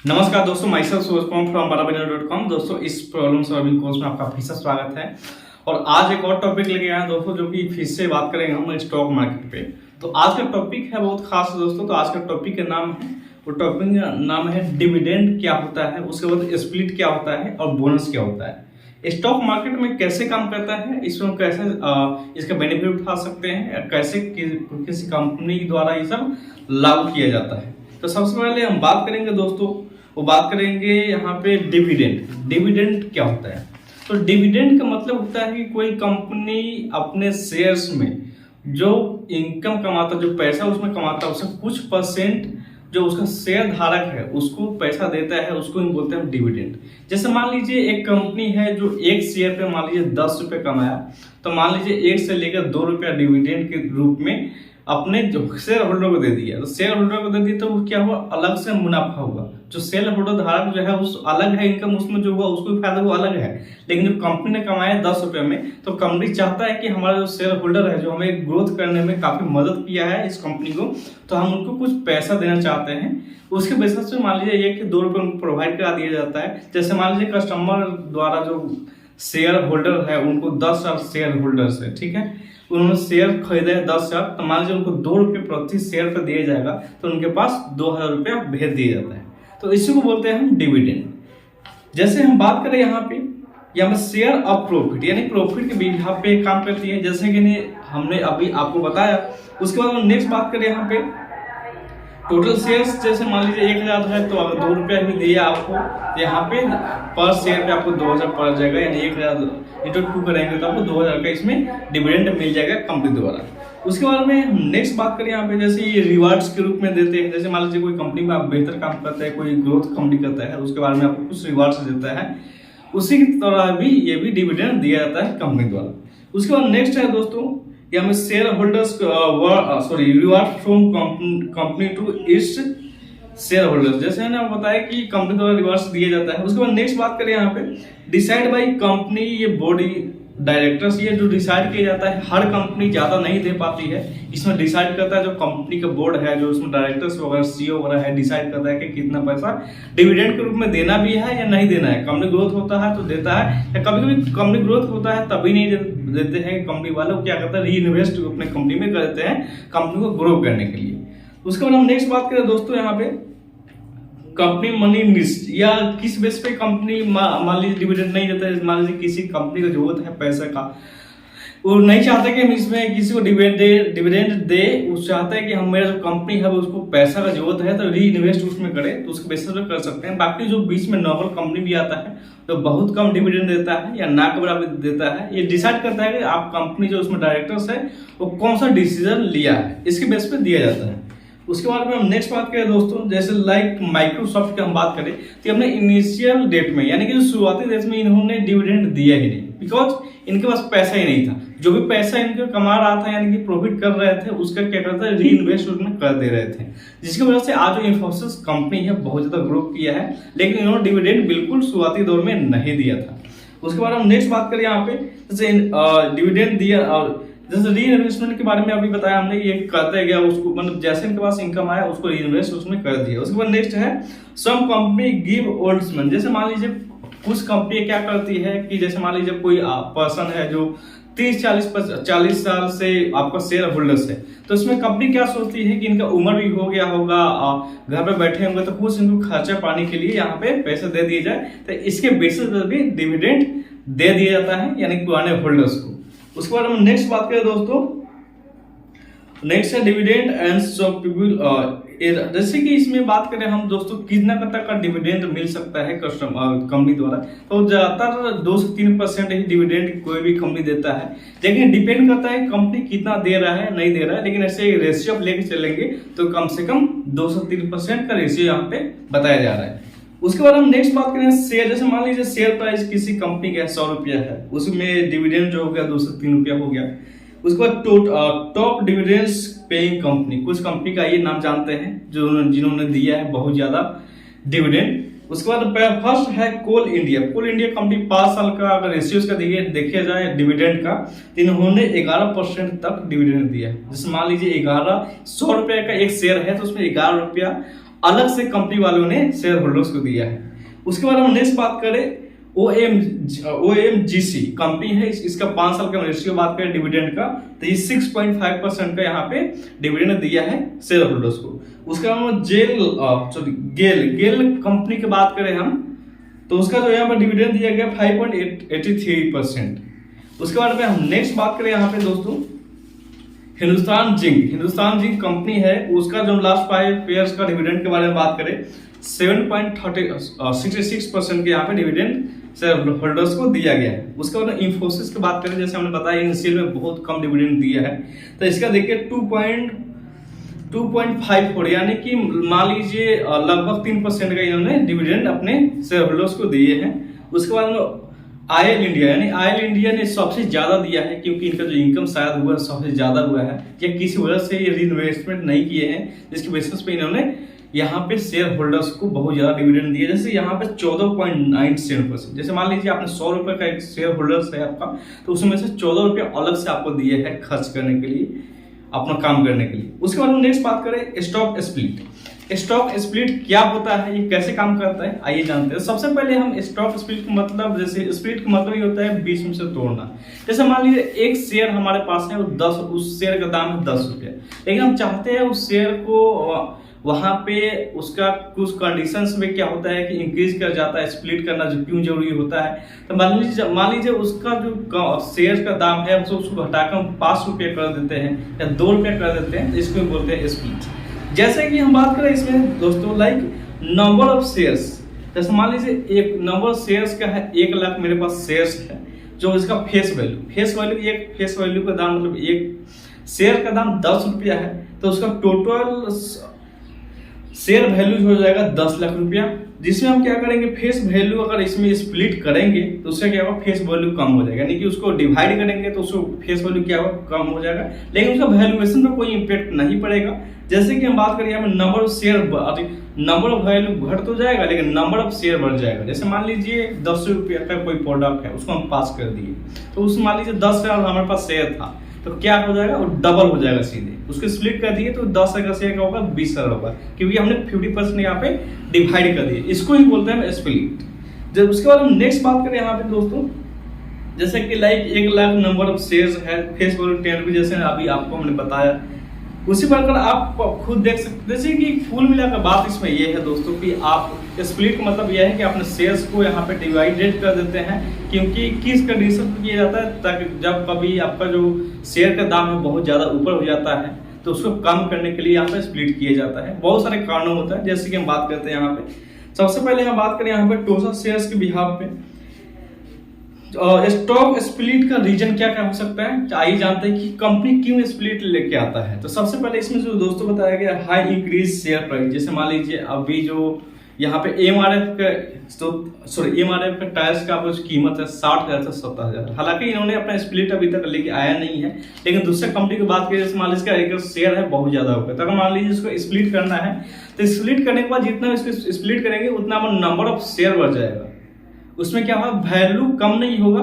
नमस्कार दोस्तों, my self Suraj from barabanner.com। दोस्तों, इस प्रॉब्लम सॉल्विंग कोर्स में आपका फिर से स्वागत है। और आज एक और टॉपिक लेके आए हैं दोस्तों, जो कि फिर से बात करेंगे हम स्टॉक मार्केट पे। तो आज का टॉपिक है बहुत खास दोस्तों। तो आज का टॉपिक का नाम है, वो टॉपिक का नाम है डिविडेंड क्या होता है, उसके बाद स्प्लिट क्या होता है और बोनस क्या होता है। स्टॉक मार्केट में कैसे काम करता है, इसमें हम कैसे इसका बेनिफिट उठा सकते हैं, कैसे किसी कंपनी द्वारा ये सब लागू किया जाता है। तो सबसे पहले हम बात करेंगे दोस्तों, वो बात करेंगे यहाँ पे डिविडेंड। डिविडेंड क्या होता है? तो डिविडेंड का मतलब होता है कि कोई कंपनी अपने शेयर्स में जो इनकम कमाता, जो पैसा उसमें कमाता है, उससे कुछ परसेंट जो उसका शेयर धारक है उसको पैसा देता है, उसको हम बोलते हैं डिविडेंड। जैसे मान लीजिए एक कंपनी है जो एक शेयर पे मान लीजिए 10 रुपए कमाया, तो मान लीजिए 1 से लेकर 2 रुपया डिविडेंड के रूप में अपने जो शेयर होल्डर को दे दिया। तो शेयर होल्डर को दे दिया तो वो क्या हुआ, अलग से मुनाफा हुआ। जो शेयर होल्डर धारक जो है उस अलग है इनकम, उसमें जो हुआ उसको फायदा वो अलग है। लेकिन जो कंपनी ने कमाया 10 रुपए में, तो कंपनी चाहता है कि हमारा जो शेयर होल्डर है, जो हमें ग्रोथ करने में काफी मदद किया है इस कंपनी को, तो हम उनको कुछ पैसा देना चाहते हैं। उसके बेसिस पे मान लीजिए 1 से 2 रुपए उनको प्रोवाइड करा दिया जाता है। जैसे मान लीजिए कस्टमर द्वारा जो शेयर होल्डर है उनको 10 शेयर होल्डर्स है, ठीक है, उन्होंने शेयर खरीदे हैं 10 शेयर, तो मान लीजिए उनको 2 रुपये प्रति शेयर पर दिया जाएगा, तो उनके पास 2000 रुपया भेज दिया जाता है। तो इसी को बोलते हैं हम डिविडेंड। जैसे हम बात करें यहाँ पे शेयर ऑफ प्रॉफिट, यानी प्रॉफिट के यहाँ पे काम करती है, जैसे कि हमने अभी आपको बताया। उसके बाद हम नेक्स्ट बात करें यहाँ पे टोटल शेयर्स। जैसे मान लीजिए 1000 है, तो अगर 2 रुपया भी दिया आपको, यहाँ पे पर शेयर पे आपको 2000 पड़ जाएगा, यानी 1000 इंटू 2 करेंगे तो आपको 2000 का इसमें डिविडेंड मिल जाएगा कंपनी द्वारा। उसके बाद में हम नेक्स्ट बात करें यहाँ पे, जैसे ये रिवार्ड्स के रूप में देते हैं। जैसे मान लीजिए कोई कंपनी में आप बेहतर काम करते हैं, कोई ग्रोथ कंपनी करता है, उसके बारे में आपको कुछ रिवार्ड्स देता है, उसी की तरह भी ये भी डिविडेंड दिया जाता है कंपनी द्वारा। उसके बाद नेक्स्ट है दोस्तों, या हमें share holders reward from company to its share holders. जैसे है ना बताया कि कंपनी द्वारा रिवार्ड्स दिया जाता है। उसके बाद नेक्स्ट बात करें यहाँ पे डिसाइड बाय कंपनी, ये बॉडी डायरेक्टर्स, ये जो डिसाइड किया जाता है। हर कंपनी ज्यादा नहीं दे पाती है, इसमें डिसाइड करता है जो कंपनी का बोर्ड है, जो उसमें डायरेक्टर्स वगैरह सीईओ वगैरह है, डिसाइड करता है कि कितना पैसा डिविडेंड के रूप में देना भी है या नहीं देना है। कंपनी ग्रोथ होता है तो देता है, या कभी कभी कंपनी ग्रोथ होता है तभी नहीं देते हैं। कंपनी वाले क्या करते हैं, री इन्वेस्ट अपने कंपनी में कर देते हैं कंपनी को ग्रो करने के लिए। उसके बाद हम नेक्स्ट बात करें दोस्तों यहाँ पे कंपनी मनी मिस, या किस बेस पे कंपनी मान लीजिए डिविडेंड नहीं देता है। मान लीजिए किसी कंपनी को जरूरत है पैसे का, वो नहीं चाहते कि हम इसमें किसी को डिविडेंड दे, वो चाहते हैं कि हम मेरा जो कंपनी है उसको पैसा का जरूरत है तो री इन्वेस्ट उसमें करे, तो उसके बेसिस पे कर सकते हैं। बाकी जो बीच में नॉर्मल कंपनी भी आता है तो बहुत कम डिविडेंड देता है या ना के बराबर देता है। ये डिसाइड करता है कि आप कंपनी जो उसमें डायरेक्टर्स है वो कौन सा डिसीजन लिया है, इसके बेस पे दिया जाता है। उसके बाद में हम नेक्स्ट बात करें दोस्तों, जैसे लाइक माइक्रोसॉफ्ट की हम बात करें तो हमने इनिशियल डेट में, यानी कि जो शुरुआती डेट में इन्होंने डिविडेंड दिया ही नहीं, बिकॉज इनके पास पैसा ही नहीं था। जो भी पैसा इनके कमा रहा था, यानी कि प्रॉफिट कर रहे थे, उसका क्या करता है, री इन्वेस्ट उसमें कर दे रहे थे, जिसकी वजह से आज जो इंफोसिस कंपनी है बहुत ज्यादा ग्रो किया है। लेकिन इन्होंने डिविडेंड बिल्कुल शुरुआती दौर में नहीं दिया था। उसके बाद हम नेक्स्ट बात करें यहाँ पे, जैसे डिविडेंड दिया और जैसे री इन्वेस्टमेंट के बारे में अभी बताया हमने, ये करते गया उसको, मतलब जैसे इनके पास इनकम आया उसको री इन्वेस्ट उसमें कर दिया। उसके बाद नेक्स्ट है सम कंपनी गिव ओल्ड्समैन। जैसे मान लीजिए कुछ कंपनी क्या करती है कि जैसे मान लीजिए कोई पर्सन है जो 30-40 साल से आपका शेयर होल्डर्स है, तो इसमें कंपनी क्या सोचती है कि इनका उम्र भी हो गया होगा, घर पे बैठे होंगे, तो कुछ इनको खर्चा पाने के लिए यहाँ पे पैसे दे दिए जाए, तो इसके बेसिस पर भी डिविडेंड दे दिया जाता है, यानी पुराने होल्डर्स को। उसके बाद हम नेक्स्ट बात करें दोस्तों, नेक्स्ट है डिविडेंड एंड सम पीपल। जैसे कि इसमें बात करें हम दोस्तों कितना तक का डिविडेंड मिल सकता है कंपनी द्वारा, तो ज्यादातर 2 से 3% ही डिविडेंड कोई भी कंपनी देता है। लेकिन डिपेंड करता है कंपनी कितना दे रहा है नहीं दे रहा है, लेकिन ऐसे रेशियो आप लेके चलेंगे तो कम से कम 2 से 3% का रेशियो यहाँ पे बताया जा रहा है। उसके बाद हम नेक्स्ट बात करें शेयर। जैसे मान लीजिए शेयर प्राइस किसी कंपनी का 100 रुपया है, उसमें डिविडेंड जो हो गया 2 से 3 रुपया हो गया। उसके बाद टॉप डिविडेंड्स पेइंग कंपनी, कुछ कंपनी का ये नाम जानते हैं जो जिन्होंने दिया है बहुत ज्यादा डिविडेंड। उसके बाद फर्स्ट है कोल इंडिया। कोल इंडिया कंपनी 5 साल का अगर रेशियोज का देखिए जाए डिविडेंड का, तो इन्होंने 11% तक डिविडेंड दिया है। जैसे मान लीजिए 100 रुपए का एक शेयर है, तो उसमें 11 रुपया अलग से कंपनी वालों ने शेयर होल्डर्स को दिया है। उसके बाद हम नेक्स्ट बात करें OMGC कंपनी है, इसका 5 साल का रेशियो बात करें डिविडेंड का, तो ये 6.5% का यहाँ पे डिविडेंड दिया है शेयर होल्डर्स को। उसके बाद गेल कंपनी की बात करें हम, तो उसका जो यहाँ पर डिविडेंड दिया गया 5.83%। उसके बाद में हम नेक्स्ट बात करें यहाँ पे दोस्तों हिंदुस्तान जिंक कंपनी है, उसका जो लास्ट 5 ईयर्स का डिविडेंड के बारे में बात करें 7.66% के यहाँ पे डिविडेंड शेयर होल्डर्स को दिया गया है। उसके बाद इंफोसिस की बात करें, जैसे हमने बताया इनिशियल में बहुत कम डिविडेंड दिया है, तो इसका देखिए 2.54 यानी कि मान लीजिए लगभग 3% का इन्होंने डिविडेंड अपने शेयर होल्डर्स को दिए हैं। उसके बाद आयल इंडिया ने सबसे ज्यादा दिया है, क्योंकि इनका जो इनकम शायद हुआ सबसे ज्यादा हुआ है, या किसी वजह से ये रीइन्वेस्टमेंट नहीं किए हैं, जिसकी बेसिस पे इन्होंने यहाँ पे शेयर होल्डर्स को बहुत ज्यादा डिविडेंड दिया। जैसे यहाँ पे 14.97%, जैसे मान लीजिए आपने 100 रुपए का एक शेयर होल्डर्स है आपका, तो उसमें से 14 रुपये अलग से आपको दिए हैं खर्च करने के लिए, अपना काम करने के लिए। उसके बाद हम नेक्स्ट बात करें स्टॉक स्प्लिट क्या होता है, ये कैसे काम करता है, आइए जानते हैं। सबसे पहले हम स्टॉक स्प्लिट का मतलब, जैसे स्प्लिट का मतलब ये होता है बीच में से तोड़ना। जैसे मान लीजिए एक शेयर हमारे पास है, उस शेयर का दाम है 10 रुपये, लेकिन हम चाहते हैं उस शेयर को वहां पे उसका कुछ कंडीशंस में क्या होता है कि इंक्रीज कर जाता है, स्प्लिट करना जो क्यों जरूरी होता है। तो मान लीजिए उसका जो शेयर का दाम है उसको घटाकर हम 5 रुपये कर देते हैं या 2 रुपये कर देते हैं, इसको बोलते हैं स्प्लिट। जैसे कि हम बात करें इसमें दोस्तों लाइक नंबर ऑफ शेयर्स, जैसे मान लीजिए एक नंबर शेयर्स का है 1 लाख मेरे पास शेयर्स है, जो इसका फेस वैल्यू का दाम मतलब एक शेयर का दाम 10 रुपया है, तो उसका टोटल शेयर वैल्यू हो जाएगा 10 लाख रुपया, जिसमें हम क्या करेंगे फेस वैल्यू अगर इसमें स्प्लिट करेंगे तो उसका क्या होगा फेस वैल्यू कम हो जाएगा, यानी कि उसको डिवाइड करेंगे तो उसको फेस वैल्यू क्या होगा कम हो जाएगा, लेकिन उसका वैल्यूएशन पर कोई इंपैक्ट नहीं पड़ेगा। जैसे कि हम बात करें यहाँ में number of share, number of value घट तो जाएगा लेकिन नंबर ऑफ शेयर बढ़ जाएगा। जैसे मान लीजिए 10 रुपया का कोई प्रोडक्ट है, उसको हम पास कर दिए, तो उसमें मान लीजिए 10,000 हमारे पास शेयर था, तो क्या हो जाएगा वो डबल हो जाएगा सीधे, उसको स्प्लिट कर दिए तो 10,000 का शेयर का होगा 20,000 होगा, क्योंकि हमने 50% यहाँ पे डिवाइड कर दिए, इसको ही बोलते हैं स्प्लिट। जब उसके बाद हम नेक्स्ट बात करें यहाँ पे दोस्तों, जैसे कि like 1 lakh number of shares है, फेस वैल्यू 10 रुपये, जैसे अभी आपको हमने बताया, उसी प्रकार आप खुद देख सकते। जैसे कि फुल मिलाकर बात इसमें यह है दोस्तों कि आप स्प्लिट का मतलब यह है कि अपने शेयर्स को यहाँ पे डिवाइडेड कर देते हैं, क्योंकि किस कंडीशन पर किया जाता है, ताकि जब कभी आपका जो शेयर का दाम है बहुत ज़्यादा ऊपर हो जाता है तो उसको कम करने के लिए यहाँ पे स्प्लिट किया जाता है। बहुत सारे कारणों होता है, जैसे कि हम बात करते हैं यहाँ पे, सबसे पहले हम बात करें यहाँ पे टोटल शेयर्स के बिहाफ पे स्टॉक स्प्लिट का रीजन क्या क्या हो सकता है, आइए जानते हैं कि कंपनी क्यों स्प्लिट लेके आता है। तो सबसे पहले इसमें जो दोस्तों बताया गया हाई इंक्रीज शेयर प्राइस, जैसे मान लीजिए अभी जो यहाँ पे एमआरएफ का टायर्स का कीमत है 60,000 से 70,000, हालांकि इन्होंने अपना स्प्लिट अभी तक लेके आया नहीं है, लेकिन दूसरे कंपनी की बात करें, जैसे मान लीजिए एक शेयर है बहुत ज्यादा होगा, तो अगर मान लीजिए इसको स्प्लिट करना है तो स्प्लिट करने के बाद जितना इसको स्प्लिट करेंगे उतना नंबर ऑफ शेयर बढ़ जाएगा, उसमें क्या होगा वैल्यू कम नहीं होगा,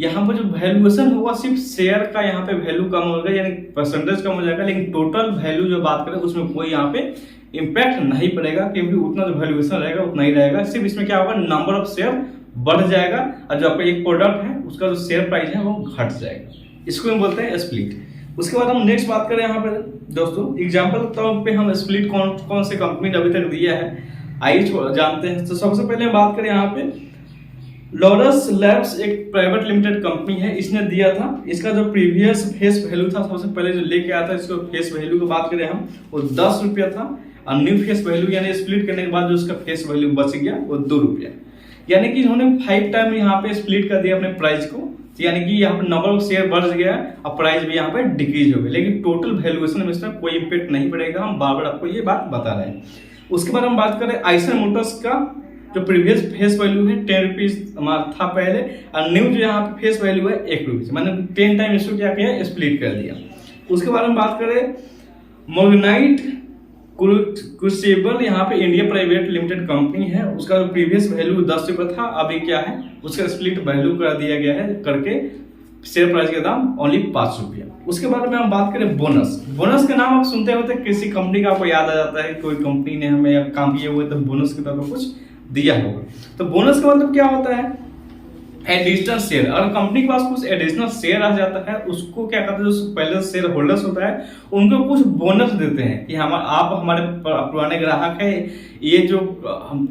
यहाँ पर जो वैल्यूएशन होगा सिर्फ शेयर का यहाँ पे वैल्यू कम होगा, यानी परसेंटेज कम हो जाएगा, लेकिन टोटल वैल्यू जो बात करें उसमें कोई यहाँ पे इम्पैक्ट नहीं पड़ेगा, क्योंकि उतना जो वैल्यूएशन रहेगा उतना ही रहेगा, सिर्फ इसमें क्या होगा नंबर ऑफ शेयर बढ़ जाएगा और जो आपका एक प्रोडक्ट है उसका जो शेयर प्राइस है वो घट जाएगा, इसको हम बोलते हैं स्प्लिट। उसके बाद हम नेक्स्ट बात करें यहाँ पे दोस्तों एग्जाम्पल तौर पे हम स्प्लिट कौन से कंपनी ने अभी तक दिया है, आइए जानते हैं। तो सबसे पहले हम बात करें यहाँ पे लॉरस लैब्स एक प्राइवेट लिमिटेड कंपनी है, इसने दिया था, इसका जो प्रीवियस फेस वैल्यू था सबसे पहले जो लेके आया था, इसको फेस वैल्यू की बात करें हम वो 10 रुपया था, और न्यू फेस वैल्यू यानी स्प्लिट करने के बाद जो उसका फेस वैल्यू बच गया वो 2 रुपया, यानी कि इन्होंने 5 टाइम यहाँ पे स्प्लिट कर दिया अपने प्राइस को, यानी कि यहाँ पे नंबर ऑफ शेयर बढ़ गया और प्राइस भी यहाँ पे डिक्रीज हो गया, लेकिन टोटल वैल्यूएशन में इसमें कोई इम्पेक्ट नहीं पड़ेगा, हम बार बार आपको ये बात बता रहे हैं। उसके बाद हम बात करें आइसर मोटर्स का जो प्रीवियस फेस वैल्यू है 10 रुपीज था पहले, और न्यू जो यहाँ पे फेस वैल्यू है 1 रुपीज, मैंने 10 टाइम इसको क्या किया स्प्लिट कर दिया। उसके बाद हम बात करें मोर्गनाइट क्रूसिबल, यहाँ पे इंडिया प्राइवेट लिमिटेड कंपनी है, उसका जो प्रीवियस वैल्यू 10 रुपये था, अभी क्या है उसका स्प्लिट वैल्यू कर दिया गया है करके शेयर प्राइस का दाम ओनली 5 रुपया। उसके बाद में हम बात करें बोनस। बोनस का नाम आप सुनते होते किसी कंपनी का आपको याद आ जाता है, कोई कंपनी ने हमें काम किए हुए तो बोनस के तौर पर कुछ दिया होगा। तो बोनस का मतलब क्या होता है? Additional share. अगर कंपनी के पास कुछ एडिशनल शेयर आ जाता है, उसको क्या कहते हैं, जो पहले शेयर होल्डर्स होता है उनको कुछ बोनस देते हैं कि आप हमारे पुराने ग्राहक है, ये जो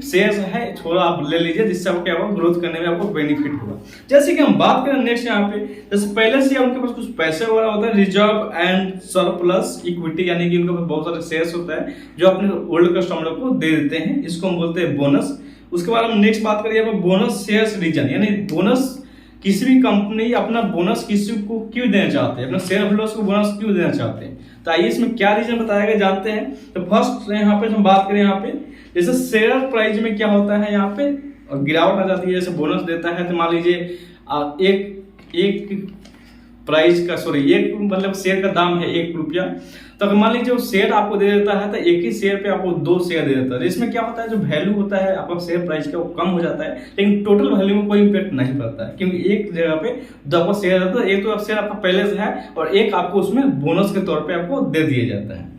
शेयर्स है थोड़ा आप ले लीजिए, जिससे आपको क्या होगा, ग्रोथ करने में आपको बेनिफिट होगा। जैसे कि हम बात करें नेक्स्ट यहाँ पे, जैसे पहले से उनके पास कुछ पैसे वगैरह होता है, रिजर्व एंड सरप्लस इक्विटी, यानी कि उनके पास बहुत सारे शेयर्स होता है जो अपने ओल्ड कस्टमर को दे देते हैं, इसको हम बोलते हैं बोनस। उसके बाद हम नेक्स्ट बात करिए बोनस शेयर्स रीजन, यानी बोनस किसी भी कंपनी अपना बोनस किसी को क्यों देना चाहते हैं, अपना शेयर होल्डर्स को बोनस क्यों देना चाहते हैं। तो आइए इसमें क्या रीजन बताया गया जानते हैं। तो फर्स्ट यहाँ पे हम बात करें, यहाँ पे जैसे शेयर प्राइस में क्या होता है, यहाँ पे गिरावट आ जाती है, जैसे बोनस देता है तो मान लीजिए एक प्राइस का एक मतलब शेयर का दाम है 1 रुपया, तो अगर मान लीजिए वो शेयर आपको दे देता है तो एक ही शेयर पे आपको 2 शेयर दे देता है। इसमें क्या होता है, जो वैल्यू होता है आपका शेयर प्राइस का वो कम हो जाता है, लेकिन टोटल वैल्यू में कोई इंपैक्ट नहीं पड़ता है, क्योंकि एक जगह पे जो आपका शेयर रहता है, एक तो शेयर आपका पहले से है और एक आपको उसमें बोनस के तौर पर आपको दे दिया जाता है।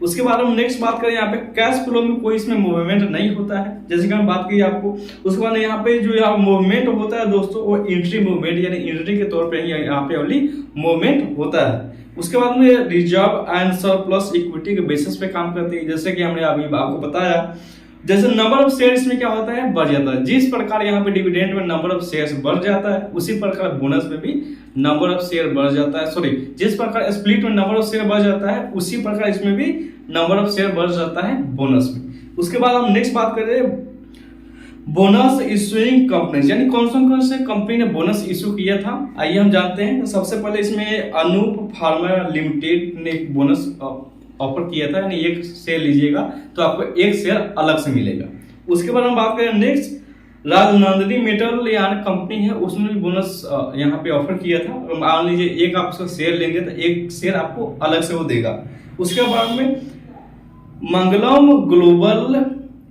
उसके बाद हम नेक्स्ट बात करें, यहाँ पे कैश फ्लो में कोई इसमें मूवमेंट नहीं होता है, जैसे कि हम बात की आपको। उसके बाद यहाँ पे जो यहाँ मूवमेंट होता है दोस्तों, वो एंट्री मूवमेंट, यानी एंट्री के तौर पे यहाँ पे ओनली मूवमेंट होता है। उसके बाद में रिजर्व एंड सरप्लस इक्विटी के बेसिस पे काम करती है, जैसे कि हमने अभी आपको बताया। जैसे नंबर ऑफ शेयर्स में क्या होता है, बढ़ जाता है। जिस प्रकार यहाँ पे डिविडेंड में नंबर ऑफ शेयर्स बढ़ जाता है, उसी प्रकार बोनस में भी नंबर ऑफ शेयर बढ़ जाता है। जिस प्रकार स्प्लिट में नंबर ऑफ शेयर बढ़ जाता है, उसी प्रकार इसमें भी नंबर ऑफ शेयर बढ़ जाता है बोनस में। उसके बाद हम नेक्स्ट बात करें बोनस इशूइंग कंपनी, यानी कौन से कंपनी ने बोनस इशू किया था, आइए हम जानते हैं। तो सबसे पहले इसमें अनूप फार्मा लिमिटेड ने एक बोनस ऑफर किया था, यानी 1 शेयर लीजिएगा तो आपको 1 शेयर अलग से मिलेगा। उसके बाद हम बात करें नेक्स्ट, राजनंदिनी मेटल यानी कंपनी है, उसने भी बोनस यहाँ पे ऑफर किया था। मान लीजिए एक आप उसका शेयर लेंगे तो 1 शेयर आपको अलग से वो देगा। उसके बाद में मंगलम ग्लोबल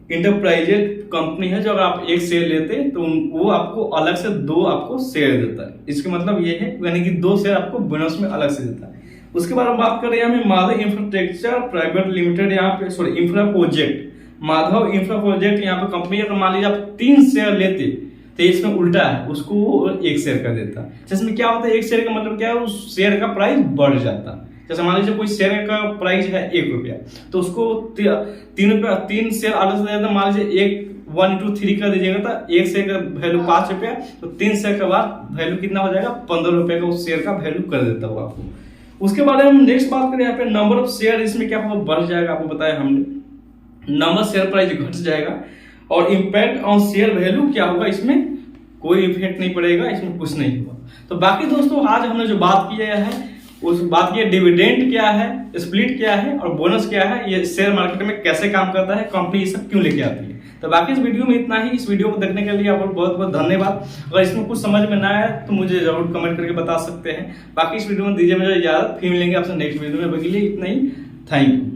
इंटरप्राइजेज कंपनी है, जो अगर आप 1 शेयर लेते तो वो आपको अलग से 2 आपको शेयर देता है। इसका मतलब ये है, यानी कि 2 शेयर आपको बोनस में अलग से देता है। उसके बाद हम बात कर रहे हैं यहाँ माधव इंफ्रास्ट्रक्चर प्राइवेट लिमिटेड, यहाँ पे infra project, Madhav infra project यहाँ पे कंपनी है। मान लीजिए आप 3 शेयर लेते तो इसमें उल्टा है, उसको 1 शेयर का देता है। जिसमें क्या होता है, 1 शेयर का मतलब क्या है, उस शेयर का प्राइस बढ़ जाता है। जैसे मान लीजिए कोई शेयर का प्राइस है 1 रुपया, तो उसको 3 शेयर अलग से देता है। मान लीजिए 1/3 कर दीजिएगा तो 1 शेयर का वैल्यू 5 रुपया, तो 3 शेयर के बाद वैल्यू कितना हो जाएगा, 15 रुपए का उस शेयर का वैल्यू कर देता है आपको। उसके बाद हम नेक्स्ट बात करें यहाँ पे नंबर ऑफ शेयर, इसमें क्या होगा, बढ़ जाएगा। आपको बताया हमने नंबर शेयर प्राइस घट जाएगा। और इम्पैक्ट ऑन शेयर वैल्यू क्या होगा, इसमें कोई इफेक्ट नहीं पड़ेगा, इसमें कुछ नहीं होगा। तो बाकी दोस्तों आज हमने जो बात किया है उस बात की, डिविडेंड क्या है, स्प्लिट क्या है और बोनस क्या है, ये शेयर मार्केट में कैसे काम करता है, कंपनी ये सब क्यों लेके आती है। तो बाकी इस वीडियो में इतना ही। इस वीडियो को देखने के लिए आपको बहुत बहुत धन्यवाद। अगर इसमें कुछ समझ में ना आया तो मुझे जरूर कमेंट करके बता सकते हैं। बाकी इस वीडियो में दीजिए मुझे इजाजत, फिर मिलेंगे आपसे नेक्स्ट वीडियो में। बगली इतना ही, थैंक यू।